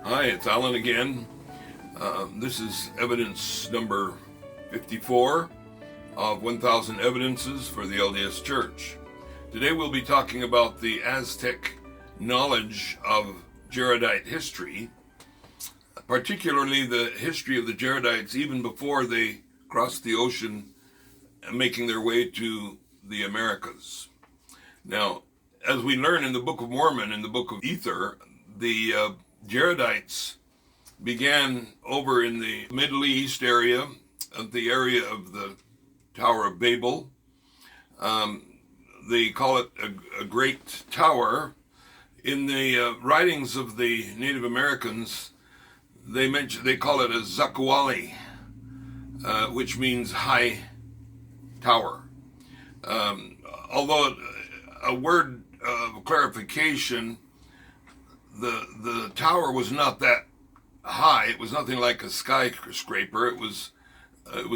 Hi, it's Alan again. This is evidence number 54 of 1,000 evidences for the LDS Church. Today we'll be talking about the Aztec knowledge of Jaredite history, particularly the history of the Jaredites even before they crossed the ocean, making their way to the Americas. Now, as we learn in the Book of Mormon, in the Book of Ether, the Jaredites began over in the Middle East area, of the area of the Tower of Babel. They call it a great tower. In the writings of the Native Americans, they call it a zakuali, which means high tower. Although a word of clarification, the tower was not that high. It was nothing like a skyscraper. It was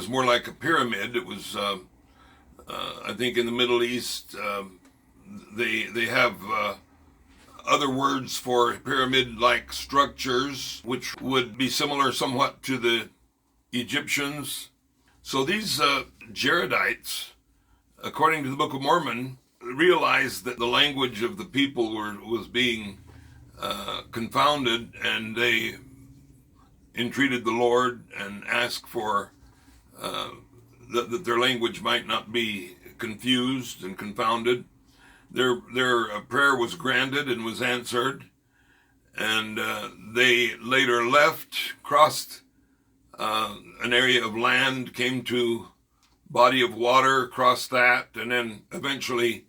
more like a pyramid. It was I think in the Middle East they have other words for pyramid-like structures, which would be similar somewhat to the Egyptians. So these Jaredites, according to the Book of Mormon, realized that the language of the people was being confounded, and they entreated the Lord and asked for that their language might not be confused and confounded. Their prayer was granted and was answered, and they later left, crossed an area of land, came to body of water, crossed that, and then eventually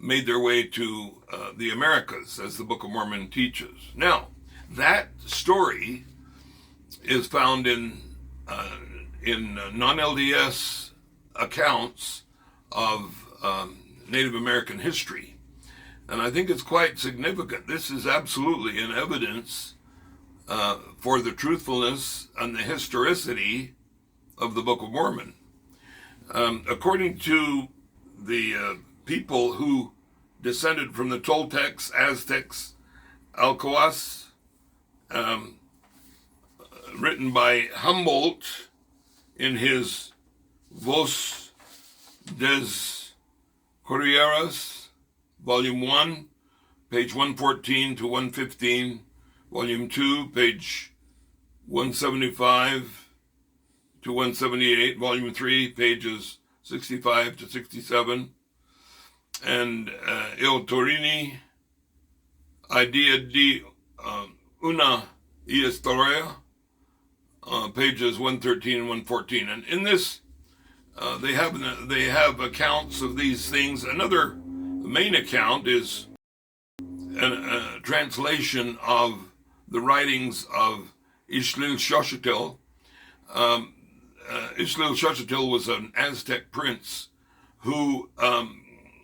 made their way to the Americas, as the Book of Mormon teaches. Now, that story is found in non-LDS accounts of Native American history, and I think it's quite significant. This is absolutely an evidence for the truthfulness and the historicity of the Book of Mormon. According to the people who descended from the Toltecs, Aztecs, Alcoas, written by Humboldt in his Voz des Corrieras, Volume 1, page 114 to 115, Volume 2, page 175 to 178, Volume 3, pages 65 to 67, and Il Torini, Idea di una historia, pages 113 and 114. And in this, they have accounts of these things. Another main account is a translation of the writings of Ixtlilxochitl. Ixtlilxochitl was an Aztec prince who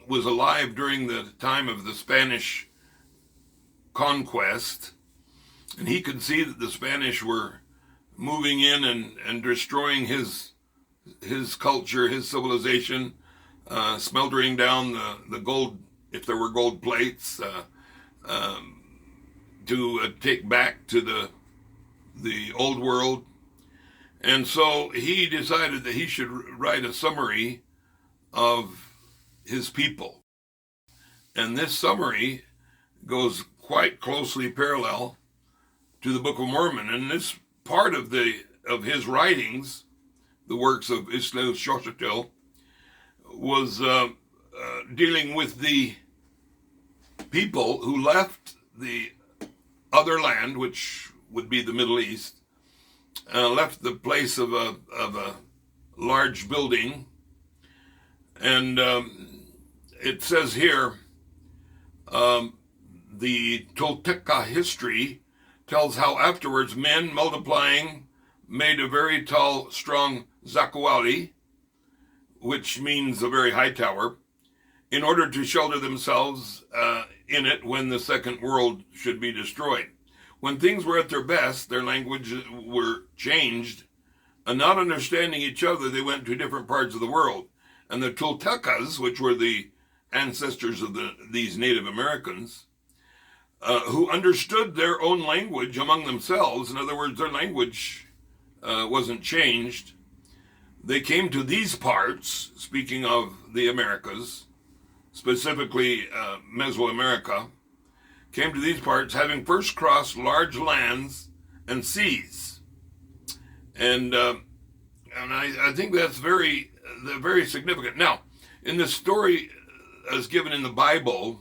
was alive during the time of the Spanish conquest, and he could see that the Spanish were moving in and destroying his culture, his civilization, smeltering down the gold, if there were gold plates, to take back to the old world. And so he decided that he should write a summary of his people. And this summary goes quite closely parallel to the Book of Mormon. And this part of his writings, the works of Ixtlilxochitl, was dealing with the people who left the other land, which would be the Middle East, left the place of a large building. And it says here, the Tolteca history tells how afterwards men, multiplying, made a very tall, strong zakuali, which means a very high tower, in order to shelter themselves in it when the second world should be destroyed. When things were at their best, their language were changed, and not understanding each other, they went to different parts of the world. And the Toltecas, which were the ancestors of these Native Americans, who understood their own language among themselves. In other words, their language wasn't changed. They came to these parts, speaking of the Americas, specifically Mesoamerica, came to these parts having first crossed large lands and seas. And I think that's very significant. Now, in the story as given in the Bible,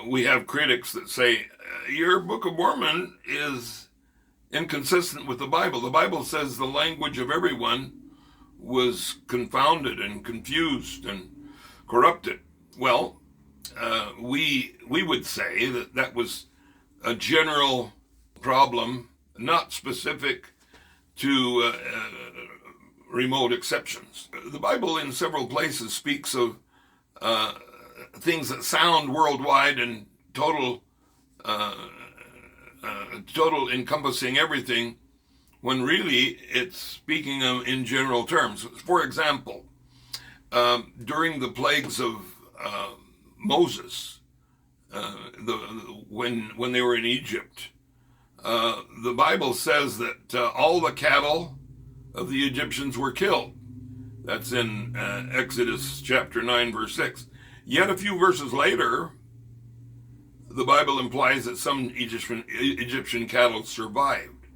we have critics that say, your Book of Mormon is inconsistent with the Bible. The Bible says the language of everyone was confounded and confused and corrupted. Well, we would say that was a general problem, not specific to remote exceptions. The Bible in several places speaks of things that sound worldwide and total encompassing everything, when really it's speaking of in general terms. For example, during the plagues of Moses, when they were in Egypt, the Bible says that all the cattle of the Egyptians were killed. That's in Exodus chapter 9, verse 6. Yet a few verses later, the Bible implies that some Egyptian cattle survived.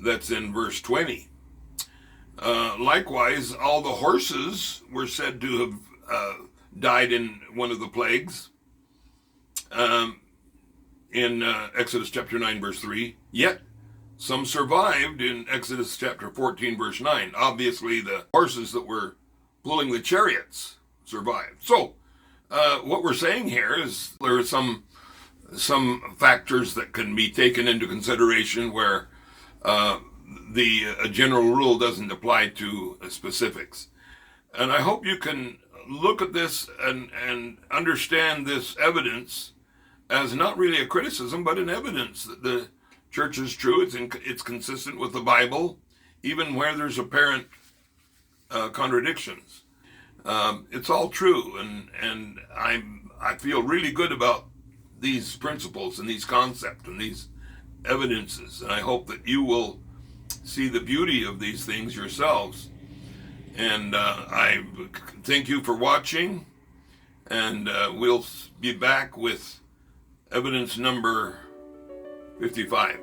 That's in verse 20. Likewise, all the horses were said to have died in one of the plagues in Exodus chapter 9, verse 3. Yet some survived in Exodus chapter 14, verse 9. Obviously, the horses that were pulling the chariots survived. So, what we're saying here is there are some factors that can be taken into consideration where the general rule doesn't apply to specifics. And I hope you can look at this and understand this evidence as not really a criticism, but an evidence that the church is true. It's consistent with the Bible, even where there's apparent contradictions. It's all true, and I feel really good about these principles and these concepts and these evidences, and I hope that you will see the beauty of these things yourselves. And I thank you for watching, and we'll be back with evidence number 55.